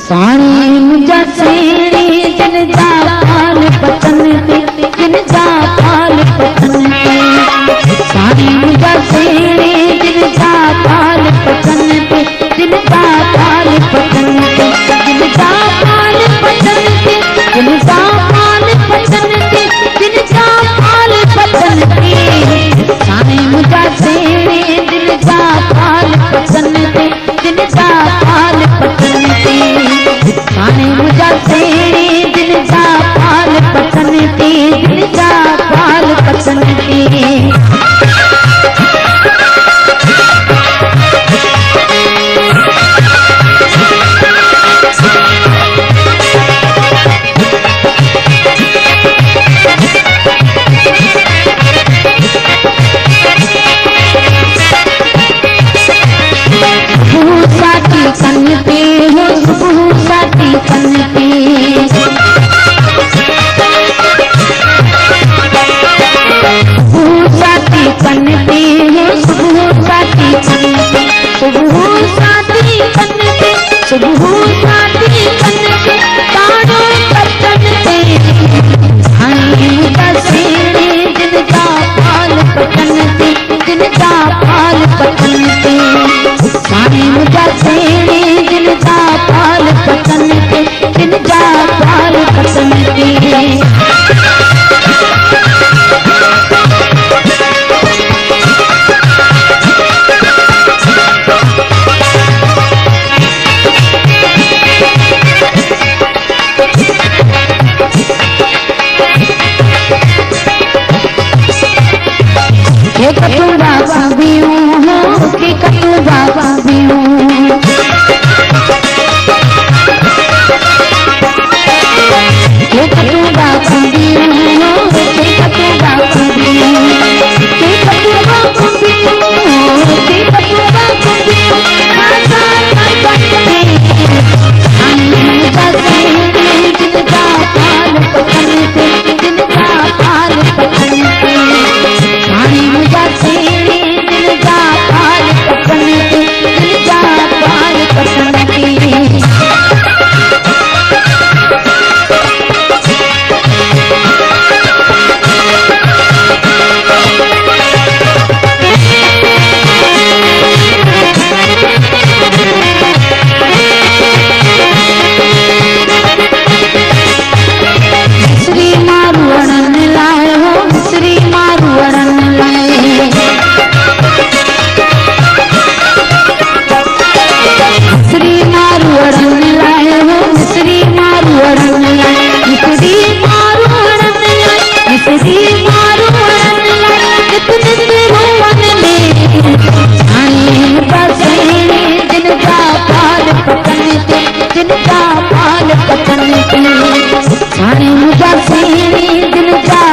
साणी मुझा सेणी जिन जा पाल पतन ते जिन जा पाल पतन ते साणी मुझा सेणी जिन जा पाल पतन ते जिन जा पाल पतन ते जिन जा पाल पतन ते जिन जा पाल पतन ते जिन जा पाल पतन ते साणी मुझा सेणी जिन जा पाल पतन ते जिन जा पाल पतन ते साणी मुझा सेणी जिन जा पाल पतन ते जिन जा पाल पतन ते साणी मुझा सेणी जिन जा